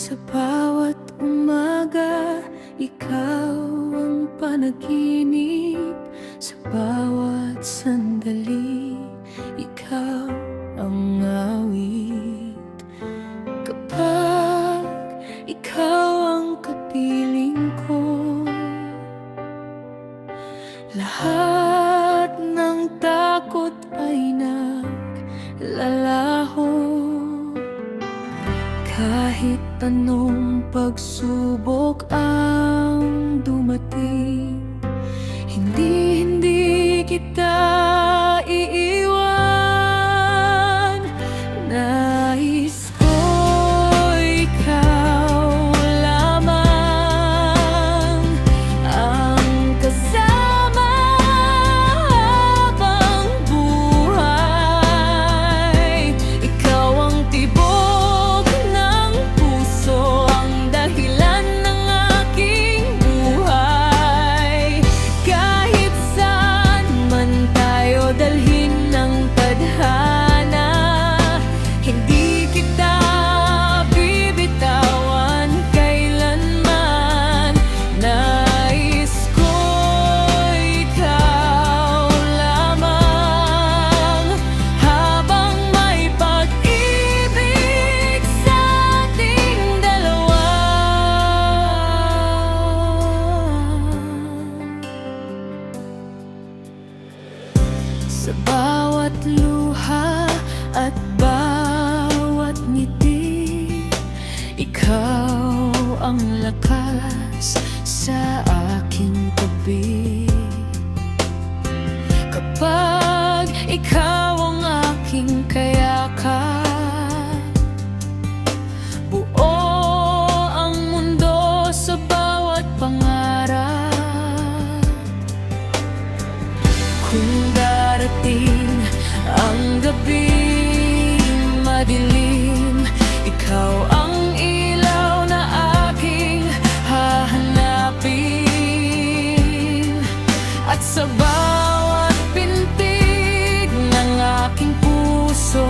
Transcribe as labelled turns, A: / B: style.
A: Sa bawat umaga, ikaw ang panaginip. Sa bawat sandali, ikaw ang awit. Kapag ikaw ang kapiling ko, lahat ng takot ay naglalaho. Kahit anong pagsubok ang dumating, hindi kita iiwan. Nais ko ikaw lamang ang kasama habang buhay. Ikaw ang tibok ng puso, ang dahilan ng aking buhay. Kahit saan man tayo dalhin ng tadhana, hindi kita bibitawan kailanman. Nais ko ikaw lamang habang may pag-ibig sa ating dalawa. Sa bawat luha at bawat ngiti, ikaw ang lakas sa aking tabi. Kapag ikaw ang aking kayakap, buo ang mundo sa bawat pangarap. Kung darating ang gabing madilim, ikaw ang ilaw na aking hahanapin. At sa bawat pintig ng aking puso,